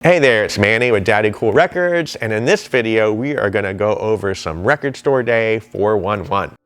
Hey there, it's Manny with Daddy Cool Records, and in this video we are going to go over some Record Store Day 411.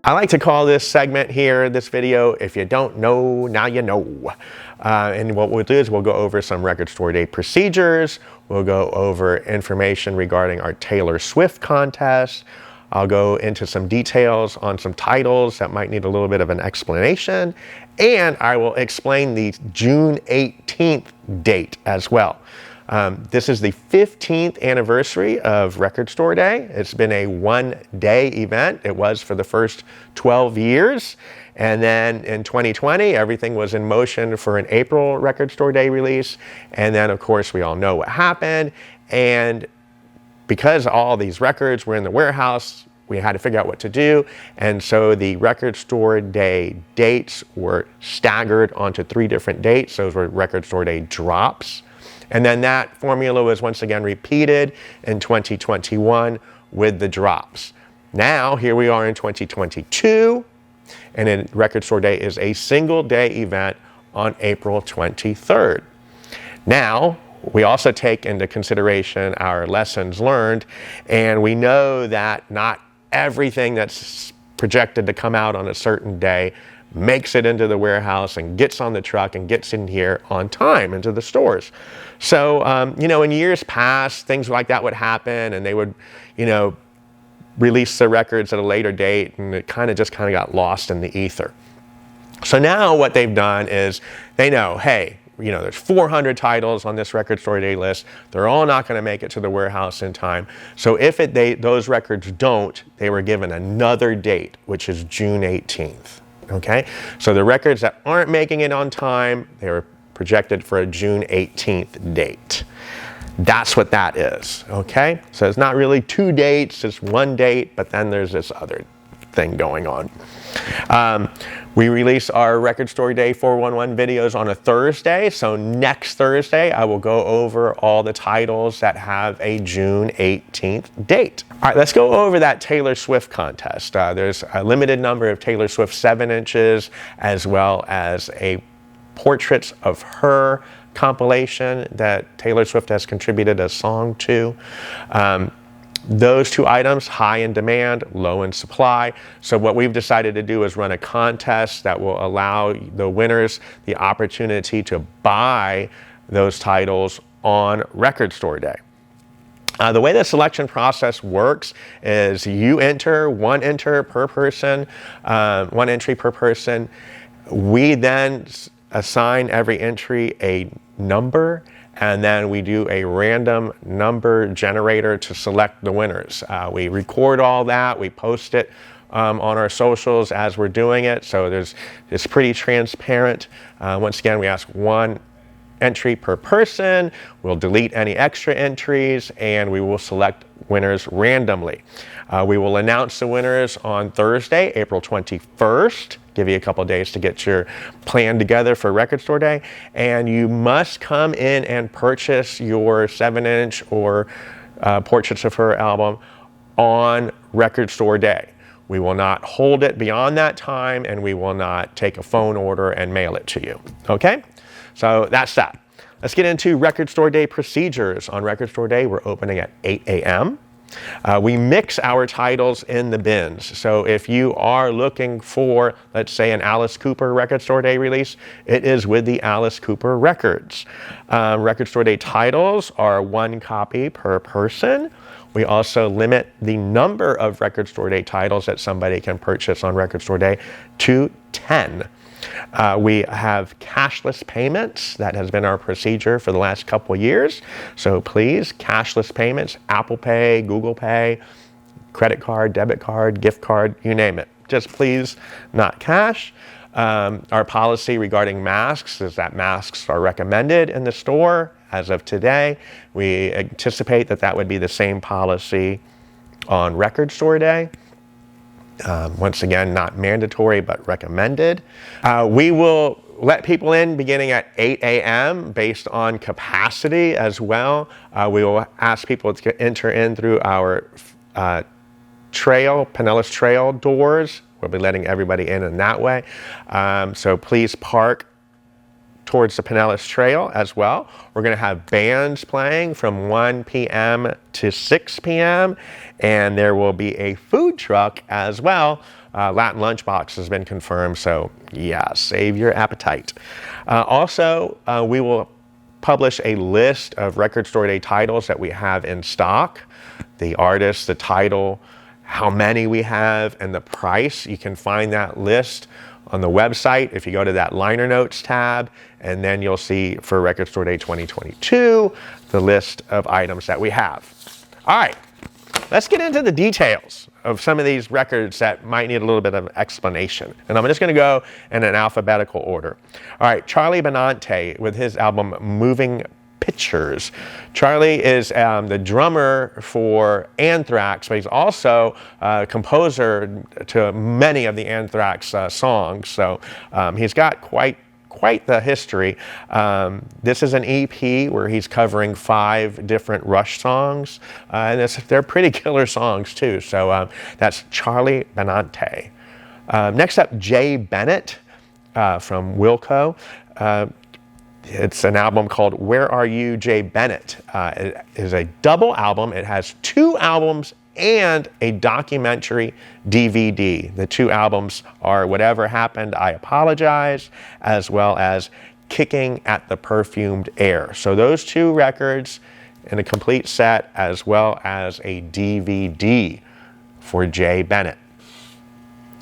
I like to call this segment here, this video, if you don't know, now you know. And what we'll do is we'll go over some Record Store Day procedures, we'll go over information regarding our Taylor Swift contest, I'll go into some details on some titles that might need a little bit of an explanation, and I will explain the June 18th date as well. This is the 15th anniversary of Record Store Day. It's been a one-day event. It was for the first 12 years. And then in 2020, everything was in motion for an April Record Store Day release. And then, of course, we all know what happened. And because all these records were in the warehouse, we had to figure out what to do. And so the Record Store Day dates were staggered onto 3 different dates. Those were Record Store Day drops. And then that formula was once again repeated in 2021 with the drops. Now, here we are in 2022, and then Record Store Day is a single day event on April 23rd. Now, we also take into consideration our lessons learned, and we know that not everything that's projected to come out on a certain day makes it into the warehouse and gets on the truck and gets in here on time into the stores. So, in years past, things like that would happen, and they would, release the records at a later date, and it kind of got lost in the ether. So now what they've done is they know, hey, there's 400 titles on this Record Store Day list. They're all not going to make it to the warehouse in time. So if those records don't, they were given another date, which is June 18th. Okay, so the records that aren't making it on time, they were projected for a June 18th date. That's what that is, okay? So it's not really 2 dates, it's 1 date, but then there's this other thing going on. We release our Record Store Day 411 videos on a Thursday, so next Thursday I will go over all the titles that have a June 18th date. All right, let's go over that Taylor Swift contest. There's a limited number of Taylor Swift 7 inches, as well as a portraits of her compilation that Taylor Swift has contributed a song to. Those 2 items, high in demand, low in supply. So what we've decided to do is run a contest that will allow the winners the opportunity to buy those titles on Record Store Day. The way the selection process works is you enter, 1 enter per person, 1 entry per person. We then assign every entry a number, and then we do a random number generator to select the winners. We record all that, we post it on our socials as we're doing it, so it's pretty transparent. Once again, we ask 1 entry per person, we'll delete any extra entries, and we will select winners randomly. We will announce the winners on Thursday, April 21st. Give you a couple days to get your plan together for Record Store Day, and you must come in and purchase your 7-inch or Portraits of Her album on Record Store Day. We will not hold it beyond that time, and we will not take a phone order and mail it to you. Okay? So that's that. Let's get into Record Store Day procedures. On Record Store Day, we're opening at 8 a.m. We mix our titles in the bins. So if you are looking for, let's say, an Alice Cooper Record Store Day release, it is with the Alice Cooper records. Record Store Day titles are 1 copy per person. We also limit the number of Record Store Day titles that somebody can purchase on Record Store Day to 10. We have cashless payments. That has been our procedure for the last couple of years. So please, cashless payments, Apple Pay, Google Pay, credit card, debit card, gift card, you name it. Just please, not cash. Our policy regarding masks is that masks are recommended in the store. As of today, we anticipate that would be the same policy on Record Store Day. Once again, not mandatory, but recommended. We will let people in beginning at 8 a.m. based on capacity as well. We will ask people to enter in through our Pinellas Trail doors We'll be letting everybody in that way. So please park towards the Pinellas Trail as well. We're going to have bands playing from 1 p.m. to 6 p.m. and there will be a food truck as well. Latin Lunchbox has been confirmed, so yeah, save your appetite. Also, we will publish a list of Record Store Day titles that we have in stock, the artist, the title, how many we have, and the price. You can find that list on the website if you go to that liner notes tab, and then you'll see for Record Store Day 2022 the list of items that we have. All right, let's get into the details of some of these records that might need a little bit of explanation. And I'm just going to go in an alphabetical order. All right, Charlie Benante with his album Moving Pictures. Charlie is the drummer for Anthrax, but he's also a composer to many of the Anthrax songs. So he's got quite the history. This is an EP where he's covering 5 different Rush songs, and they're pretty killer songs too. So that's Charlie Benante. Next up, Jay Bennett from Wilco. It's an album called Where Are You, Jay Bennett? It is a double album. It has 2 albums and a documentary DVD. The 2 albums are Whatever Happened, I Apologize, as well as Kicking at the Perfumed Air. So those 2 records in a complete set, as well as a DVD for Jay Bennett.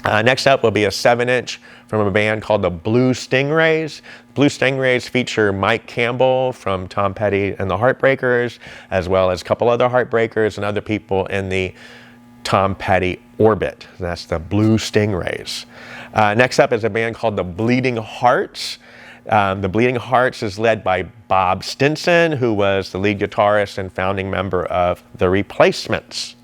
Next up will be a 7-inch from a band called the Blue Stingrays. Blue Stingrays feature Mike Campbell from Tom Petty and the Heartbreakers, as well as a couple other Heartbreakers and other people in the Tom Petty orbit. That's the Blue Stingrays. Next up is a band called the Bleeding Hearts. The Bleeding Hearts is led by Bob Stinson, who was the lead guitarist and founding member of The Replacements.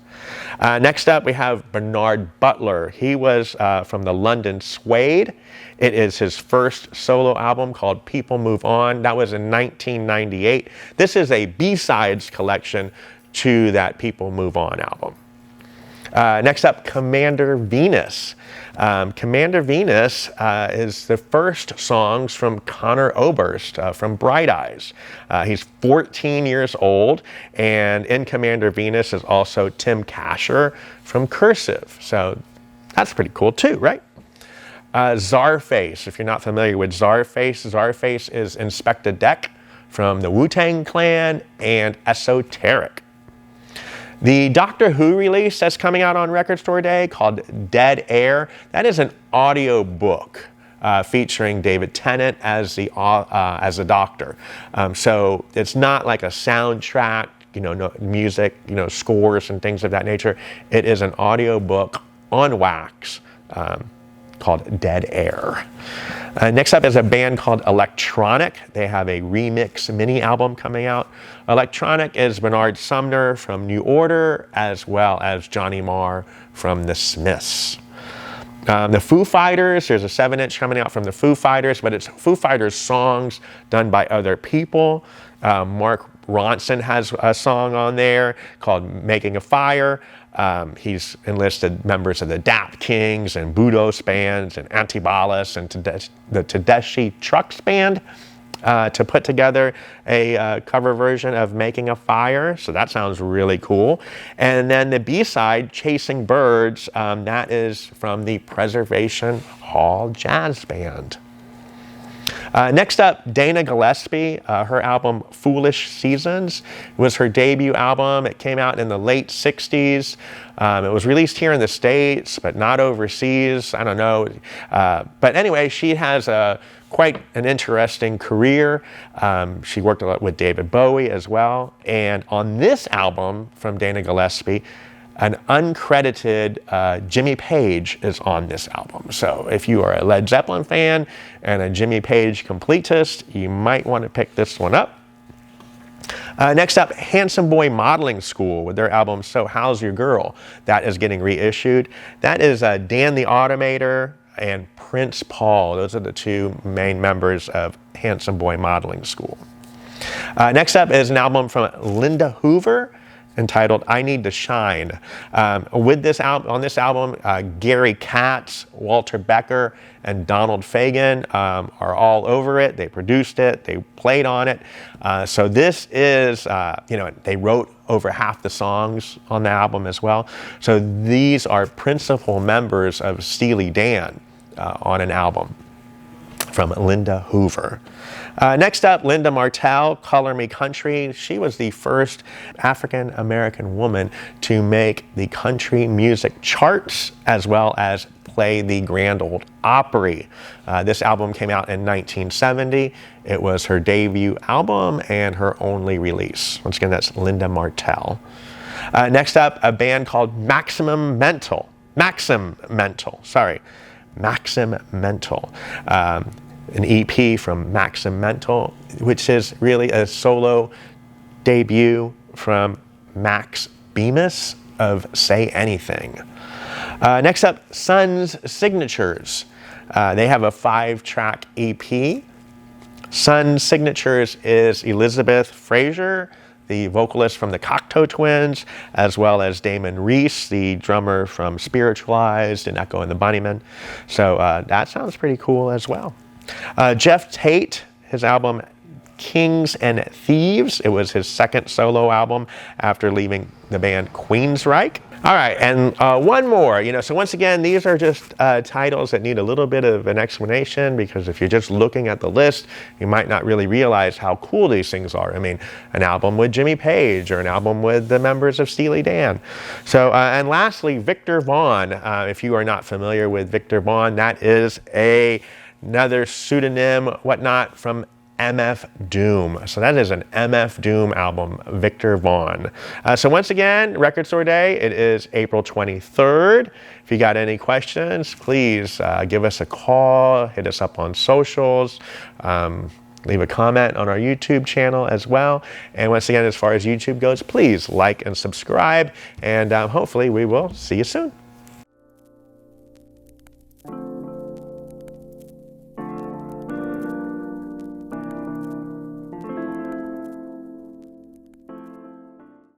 Next up, we have Bernard Butler. He was from the London Suede. It is his first solo album called People Move On. That was in 1998. This is a B-sides collection to that People Move On album. Next up, Commander Venus. Commander Venus is the first songs from Conor Oberst from Bright Eyes. He's 14 years old, and in Commander Venus is also Tim Kasher from Cursive. So that's pretty cool too, right? Czarface, if you're not familiar with Czarface, Czarface is Inspector Deck from the Wu-Tang Clan and Esoteric. The Doctor Who release that's coming out on Record Store Day called Dead Air, that is an audio book featuring David Tennant as the Doctor. So it's not like a soundtrack, no music, scores and things of that nature. It is an audio book on wax called Dead Air. Next up is a band called Electronic. They have a remix mini album coming out. Electronic is Bernard Sumner from New Order, as well as Johnny Marr from The Smiths. The Foo Fighters, there's a 7-inch coming out from the Foo Fighters, but it's Foo Fighters songs done by other people. Mark Ronson has a song on there called Making a Fire. He's enlisted members of the Dap Kings and Budos bands and Antibalas and the Tedeschi Trucks band to put together a cover version of Making a Fire. So that sounds really cool. And then the B-side, Chasing Birds, that is from the Preservation Hall Jazz Band. Next up, Dana Gillespie. Her album Foolish Seasons was her debut album. It came out in the late 60s. It was released here in the States, but not overseas. I don't know. But anyway, she has quite an interesting career. She worked a lot with David Bowie as well. And on this album from Dana Gillespie, an uncredited Jimmy Page is on this album. So if you are a Led Zeppelin fan and a Jimmy Page completist, you might want to pick this one up. Next up, Handsome Boy Modeling School with their album So How's Your Girl? That is getting reissued. That is Dan the Automator and Prince Paul. Those are the 2 main members of Handsome Boy Modeling School. Next up is an album from Linda Hoover. entitled "I Need to Shine." On this album, Gary Katz, Walter Becker, and Donald Fagen are all over it. They produced it. They played on it. So this is, they wrote over half the songs on the album as well. So these are principal members of Steely Dan on an album from Linda Hoover. Next up, Linda Martell, Color Me Country. She was the first African-American woman to make the country music charts as well as play the Grand Ole Opry. This album came out in 1970. It was her debut album and her only release. Once again, that's Linda Martell. Next up, a band called Maxim Mental. An EP from Maxim Mental, which is really a solo debut from Max Bemis of Say Anything. Next up, Sun's Signatures. They have a 5-track EP. Sun's Signatures is Elizabeth Fraser, the vocalist from the Cocteau Twins, as well as Damon Reese, the drummer from Spiritualized and Echo and the Bunnymen. So that sounds pretty cool as well. Jeff Tate, his album Kings and Thieves. It was his second solo album after leaving the band Queensryche. All right, and one more. So once again, these are just titles that need a little bit of an explanation, because if you're just looking at the list, you might not really realize how cool these things are. I mean, an album with Jimmy Page or an album with the members of Steely Dan. So, and lastly, Victor Vaughn. If you are not familiar with Victor Vaughn, that is another pseudonym, whatnot, from MF Doom. So that is an MF Doom album, Victor Vaughn. So once again, Record Store Day, it is April 23rd. If you got any questions, please give us a call, hit us up on socials, leave a comment on our YouTube channel as well. And once again, as far as YouTube goes, please like and subscribe, and hopefully we will see you soon.